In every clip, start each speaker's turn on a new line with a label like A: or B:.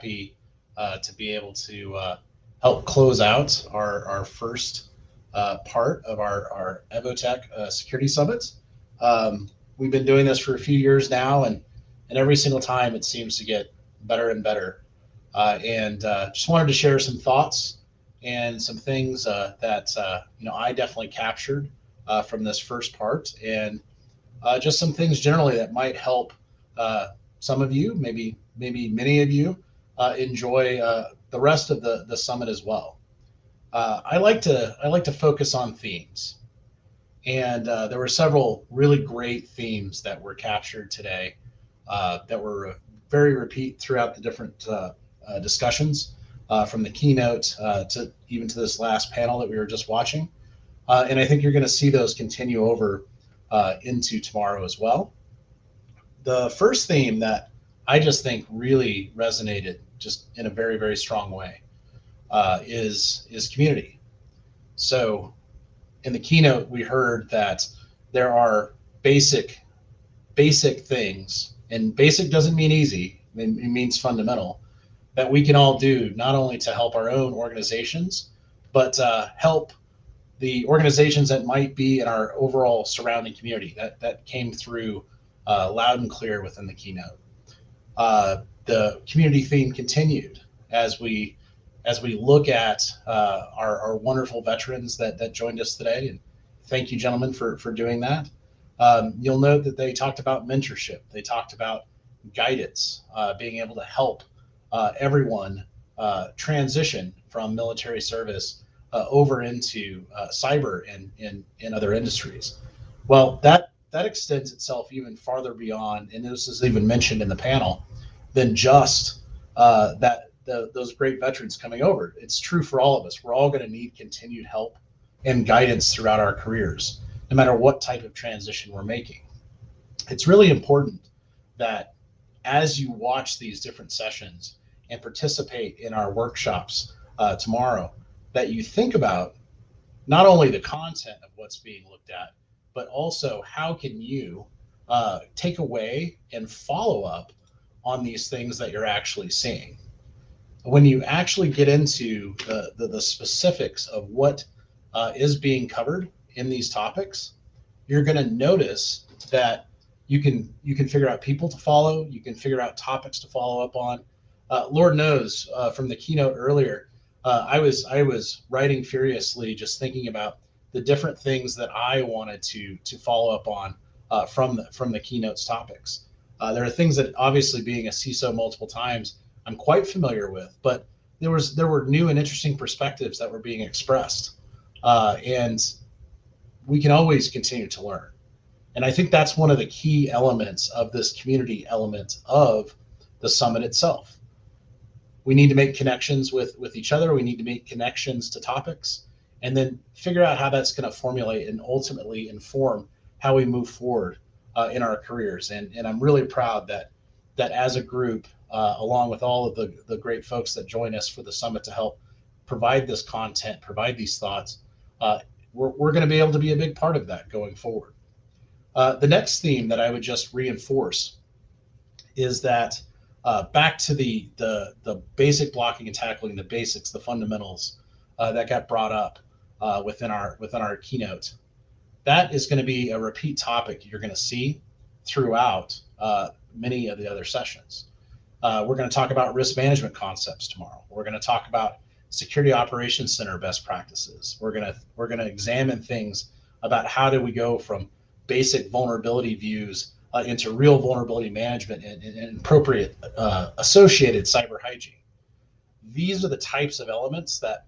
A: happy to be able to help close out our first part of our EVOTEK Security Summit. We've been doing this for a few years now, and every single time it seems to get better and better. And just wanted to share some thoughts and some things that I definitely captured from this first part, and just some things generally that might help some of you, maybe many of you, enjoy the rest of the summit as well. I like to focus on themes, and there were several really great themes that were captured today that were very repeat throughout the different discussions, from the keynote to even to this last panel that we were just watching. And I think you're going to see those continue over into tomorrow as well. The first theme that I just think really resonated just in a very, very strong way is community. So in the keynote, we heard that there are basic things, and basic doesn't mean easy, it means fundamental, that we can all do not only to help our own organizations, but help the organizations that might be in our overall surrounding community. That came through loud and clear within the keynote. The community theme continued as we look at our wonderful veterans that joined us today, and thank you, gentlemen, for doing that. You'll note that they talked about mentorship. They talked about guidance, being able to help everyone transition from military service over into cyber and other industries. Well, that extends itself even farther beyond, and this is even mentioned in the panel, than just those great veterans coming over. It's true for all of us. We're all going to need continued help and guidance throughout our careers, no matter what type of transition we're making. It's really important that as you watch these different sessions and participate in our workshops tomorrow, that you think about not only the content of what's being looked at, but also how can you take away and follow up on these things that you're actually seeing. When you actually get into the specifics of what is being covered in these topics, you're going to notice that you can figure out people to follow, you can figure out topics to follow up on. Lord knows, from the keynote earlier, I was writing furiously, just thinking about the different things that I wanted to follow up on from the keynote's topics. There are things that, obviously, being a CISO multiple times, I'm quite familiar with, but there were new and interesting perspectives that were being expressed, and we can always continue to learn. And I think that's one of the key elements of this community element of the summit itself. We need to make connections with each other. We need to make connections to topics, and then figure out how that's going to formulate and ultimately inform how we move forward in our careers. And I'm really proud that as a group, along with all of the great folks that join us for the summit to help provide this content, provide these thoughts, we're going to be able to be a big part of that going forward. The next theme that I would just reinforce is that back to the basic blocking and tackling, the basics, the fundamentals that got brought up within our keynote. That is going to be a repeat topic you're going to see throughout many of the other sessions. We're going to talk about risk management concepts tomorrow. We're going to talk about security operations center best practices. We're going to examine things about how do we go from basic vulnerability views into real vulnerability management and appropriate associated cyber hygiene. These are the types of elements that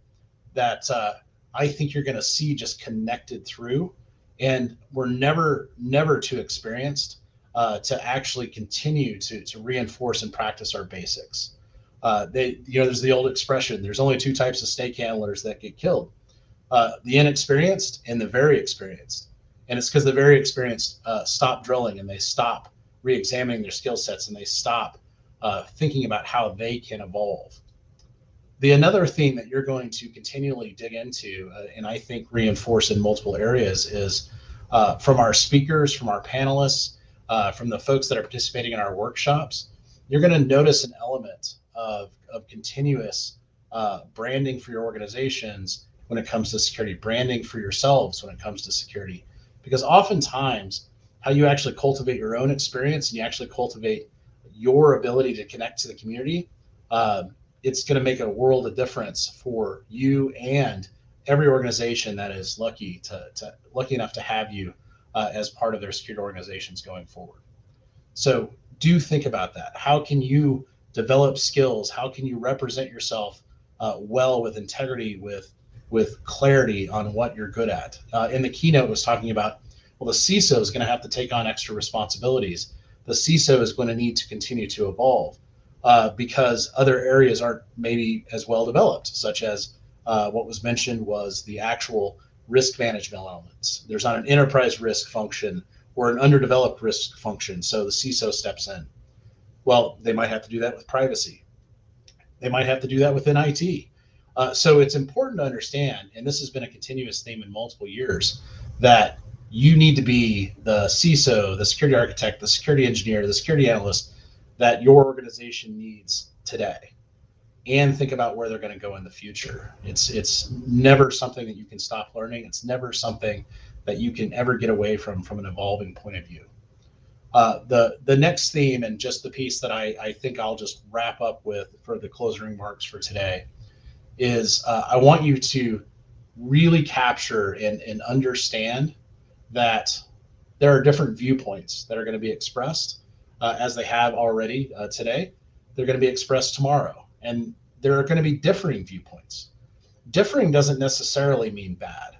A: I think you're going to see just connected through, and we're never too experienced to actually continue to reinforce and practice our basics. There's the old expression: there's only two types of snake handlers that get killed: the inexperienced and the very experienced. And it's because the very experienced stop drilling, and they stop re-examining their skill sets, and they stop thinking about how they can evolve. Another theme that you're going to continually dig into, and I think reinforce in multiple areas, is from our speakers, from our panelists, from the folks that are participating in our workshops. You're going to notice an element of continuous branding for your organizations when it comes to security, branding for yourselves when it comes to security, because oftentimes how you actually cultivate your own experience and you actually cultivate your ability to connect to the community, it's going to make a world of difference for you and every organization that is lucky enough to have you as part of their security organizations going forward. So do think about that. How can you develop skills? How can you represent yourself well, with integrity, with clarity on what you're good at? In the keynote was talking about, well, the CISO is going to have to take on extra responsibilities. The CISO is going to need to continue to evolve because other areas aren't maybe as well developed, such as what was mentioned was the actual risk management elements. There's not an enterprise risk function or an underdeveloped risk function, so the CISO steps in. Well, they might have to do that with privacy. They might have to do that within IT. So it's important to understand, and this has been a continuous theme in multiple years, that you need to be the CISO, the security architect, the security engineer, the security analyst that your organization needs today, and think about where they're going to go in the future. It's never something that you can stop learning. It's never something that you can ever get away from an evolving point of view. The next theme, and just the piece that I think I'll just wrap up with for the closing remarks for today, is I want you to really capture and understand that there are different viewpoints that are going to be expressed as they have already today. They're going to be expressed tomorrow, and there are going to be differing viewpoints. Differing doesn't necessarily mean bad.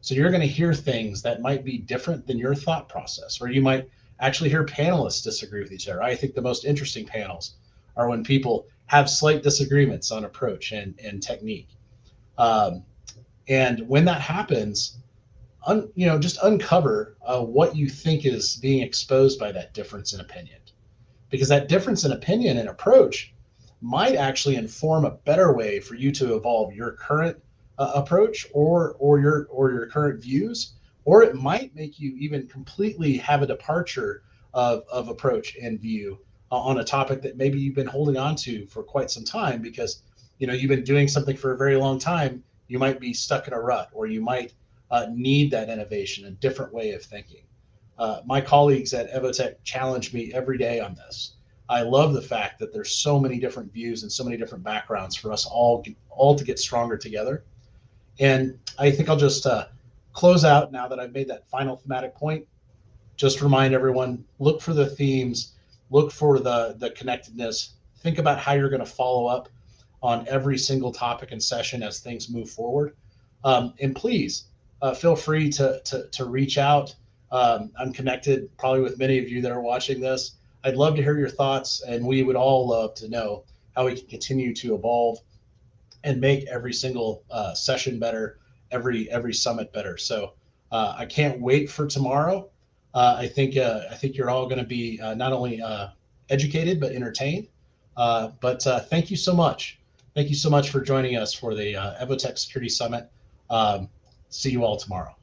A: So you're going to hear things that might be different than your thought process, or you might actually hear panelists disagree with each other. I think the most interesting panels are when people have slight disagreements on approach and technique. And when that happens, just uncover what you think is being exposed by that difference in opinion, because that difference in opinion and approach might actually inform a better way for you to evolve your current approach or your current views, or it might make you even completely have a departure of approach and view on a topic that maybe you've been holding on to for quite some time, because you've been doing something for a very long time. You might be stuck in a rut, or you might need that innovation, a different way of thinking. My colleagues at EVOTEK challenge me every day on this. I love the fact that there's so many different views and so many different backgrounds for us all to get stronger together. And I think I'll just close out now that I've made that final thematic point. Just remind everyone, look for the themes, look for the connectedness, think about how you're going to follow up on every single topic and session as things move forward. And please feel free to reach out. I'm connected probably with many of you that are watching this. I'd love to hear your thoughts, and we would all love to know how we can continue to evolve and make every single session better, every summit better. So I can't wait for tomorrow. I think you're all going to be not only educated but entertained. But thank you so much. Thank you so much for joining us for the EVOTEK Security Summit. See you all tomorrow.